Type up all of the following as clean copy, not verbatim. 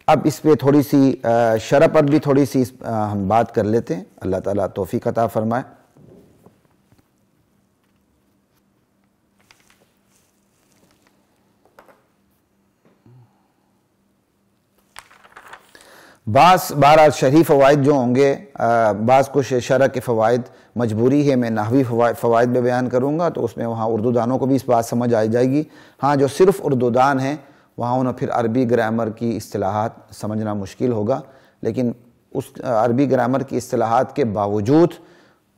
اب اس پہ تھوڑی سی شرح پر بھی تھوڑی سی ہم بات کر لیتے ہیں، اللہ تعالیٰ توفیق عطا فرمائے۔ بہرحال شرعی فوائد جو ہوں گے، بعض کچھ شرح کے فوائد مجبوری ہے میں نحوی فوائد میں بیان کروں گا، تو اس میں وہاں اردو دانوں کو بھی اس بات سمجھ آ جائے گی۔ ہاں جو صرف اردو دان ہیں وہاں انہیں پھر عربی گرامر کی اصطلاحات سمجھنا مشکل ہوگا، لیکن اس عربی گرامر کی اصطلاحات کے باوجود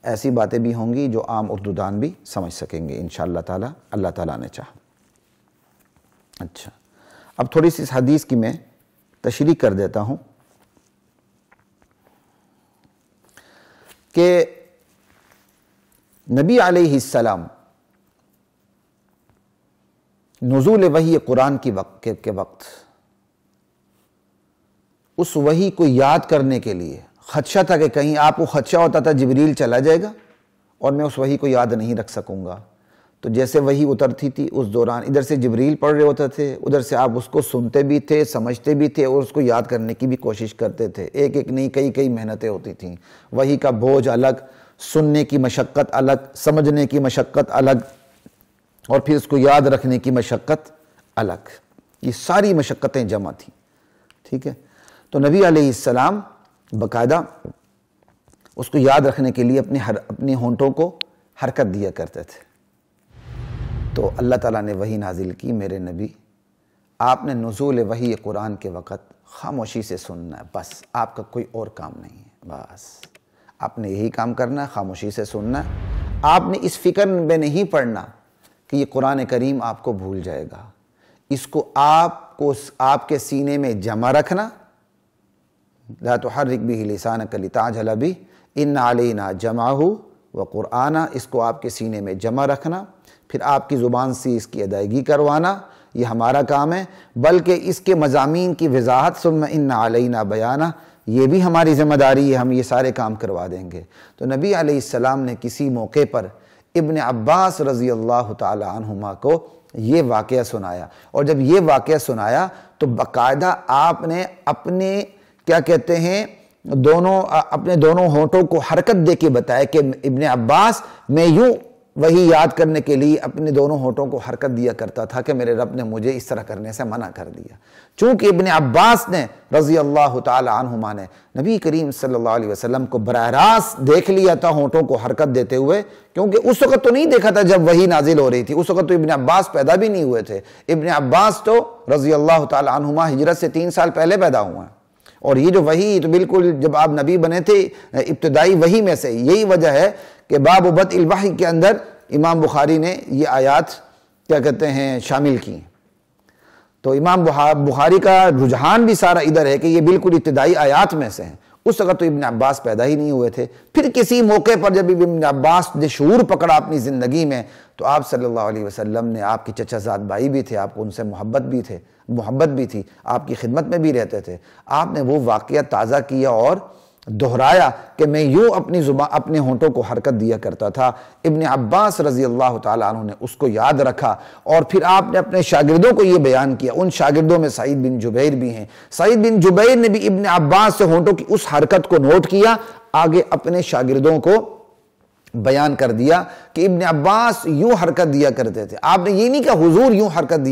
ایسی باتیں بھی ہوں گی جو عام اردو دان بھی سمجھ سکیں گے انشاءاللہ تعالی، اللہ تعالیٰ نے چاہا۔ اچھا، اب تھوڑی سی اس حدیث کی میں تشریح کر دیتا ہوں کہ نبی علیہ السلام نزول وحی قرآن کے وقت اس وحی کو یاد کرنے کے لیے خدشہ تھا کہ کہیں آپ کو خدشہ ہوتا تھا جبریل چلا جائے گا اور میں اس وحی کو یاد نہیں رکھ سکوں گا، تو جیسے وحی اترتی تھی اس دوران ادھر سے جبریل پڑھ رہے ہوتے تھے، ادھر سے آپ اس کو سنتے بھی تھے، سمجھتے بھی تھے اور اس کو یاد کرنے کی بھی کوشش کرتے تھے۔ ایک ایک نہیں کئی محنتیں ہوتی تھیں، وحی کا بوجھ الگ، سننے کی مشقت الگ، سمجھنے کی مشقت الگ، اور پھر اس کو یاد رکھنے کی مشقت الگ، یہ ساری مشقتیں جمع تھیں، ٹھیک ہے۔ تو نبی علیہ السلام باقاعدہ اس کو یاد رکھنے کے لیے اپنے ہونٹوں کو حرکت دیا کرتے تھے۔ تو اللہ تعالیٰ نے وحی نازل کی، میرے نبی آپ نے نزول وحی قرآن کے وقت خاموشی سے سننا ہے، بس آپ کا کوئی اور کام نہیں ہے، بس آپ نے یہی کام کرنا ہے، خاموشی سے سننا ہے۔ آپ نے اس فکر میں نہیں پڑھنا کہ یہ قرآن کریم آپ کو بھول جائے گا، اس کو آپ کے سینے میں جمع رکھنا، لا تحرک بہ لسانک لتعجل بہ ان علینا جمعہ وقرآنہ، اس کو آپ کے سینے میں جمع رکھنا، پھر آپ کی زبان سے اس کی ادائیگی کروانا، یہ ہمارا کام ہے، بلکہ اس کے مضامین کی وضاحت ثم ان علینا بیانہ، یہ بھی ہماری ذمہ داری ہے، ہم یہ سارے کام کروا دیں گے۔ تو نبی علیہ السلام نے کسی موقع پر ابن عباس رضی اللہ تعالی عنہما کو یہ واقعہ سنایا، اور جب یہ واقعہ سنایا تو باقاعدہ آپ نے اپنے کیا کہتے ہیں اپنے دونوں ہونٹوں کو حرکت دے کے بتایا کہ ابن عباس میں یوں وہی یاد کرنے کے لیے اپنے دونوں ہونٹوں کو حرکت دیا کرتا تھا کہ میرے رب نے مجھے اس طرح کرنے سے منع کر دیا۔ چونکہ ابن عباس نے رضی اللہ تعالی عنہما نے نبی کریم صلی اللہ علیہ وسلم کو براہ راست دیکھ لیا تھا ہونٹوں کو حرکت دیتے ہوئے، کیونکہ اس وقت تو نہیں دیکھا تھا جب وحی نازل ہو رہی تھی، اس وقت تو ابن عباس پیدا بھی نہیں ہوئے تھے۔ ابن عباس تو رضی اللہ تعالی عنہما ہجرت سے 3 سال پہلے پیدا ہوئے ہیں، اور یہ جو وحی تو بالکل جب آپ نبی بنے تھے ابتدائی وحی میں سے، یہی وجہ ہے کہ باب بدء الوحی کے اندر امام بخاری نے یہ آیات کیا کہتے ہیں شامل کی۔ تو امام بخاری کا رجحان بھی سارا ادھر ہے کہ یہ بالکل ابتدائی آیات میں سے ہیں، اس وقت تو ابن عباس پیدا ہی نہیں ہوئے تھے۔ پھر کسی موقع پر جب ابن عباس نے شعور پکڑا اپنی زندگی میں، تو آپ صلی اللہ علیہ وسلم نے، آپ کی چچا زاد بھائی بھی تھے، آپ کو ان سے محبت بھی تھی، آپ کی خدمت میں بھی رہتے تھے، آپ نے وہ واقعہ تازہ کیا اور دہرایا کہ میں یوں اپنے ہونٹوں کو حرکت دیا کرتا تھا۔ ابن عباس رضی اللہ تعالیٰ عنہ نے اس کو یاد رکھا، اور پھر آپ نے اپنے شاگردوں کو یہ بیان کیا۔ ان شاگردوں میں سعید بن جبیر بھی ہیں، سعید بن جبیر نے بھی ابن عباس سے ہونٹوں کی اس حرکت کو نوٹ کیا، آگے اپنے شاگردوں کو بیان کر دیا کہ ابن عباس یوں حرکت دیا کرتے تھے۔ آپ نے یہ نہیں کہا حضور یوں حرکت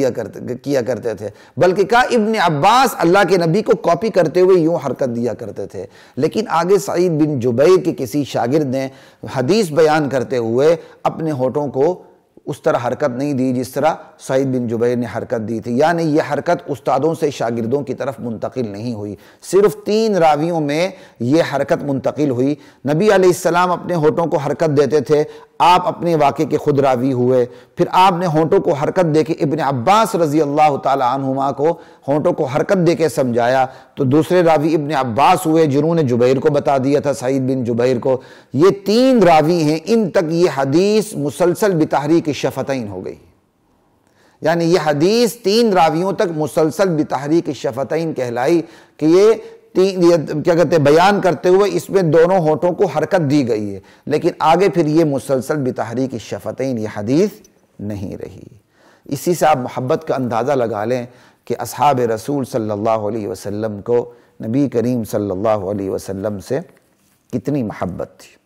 کیا کرتے تھے، بلکہ کہا ابن عباس اللہ کے نبی کو کاپی کرتے ہوئے یوں حرکت دیا کرتے تھے۔ لیکن آگے سعید بن جبیر کے کسی شاگرد نے حدیث بیان کرتے ہوئے اپنے ہونٹوں کو اس طرح حرکت نہیں دی جس طرح سعید بن جبیر نے حرکت دی تھی، یعنی یہ حرکت استادوں سے شاگردوں کی طرف منتقل نہیں ہوئی، صرف 3 راویوں میں یہ حرکت منتقل ہوئی۔ نبی علیہ السلام اپنے ہونٹوں کو حرکت دیتے تھے، آپ اپنے واقعے کے خود راوی ہوئے، پھر آپ نے ہونٹوں کو حرکت دے کے ابن عباس رضی اللہ تعالی عنہما کو ہونٹوں کو حرکت دے کے سمجھایا، تو دوسرے راوی ابن عباس ہوئے جنہوں نے جبیر کو بتا دیا تھا، سعید بن جبیر کو۔ یہ 3 راوی ہیں، ان تک یہ حدیث مسلسل بتحریک الشفتین ہو گئی، یعنی یہ حدیث 3 راویوں تک مسلسل بتحریک الشفتین کہلائی کہ یہ کیا کہتے ہیں بیان کرتے ہوئے اس میں دونوں ہونٹوں کو حرکت دی گئی ہے، لیکن آگے پھر یہ مسلسل بتحریک الشفتین یہ حدیث نہیں رہی۔ اسی سے آپ محبت کا اندازہ لگا لیں کہ اصحاب رسول صلی اللہ علیہ وسلم کو نبی کریم صلی اللہ علیہ وسلم سے کتنی محبت تھی۔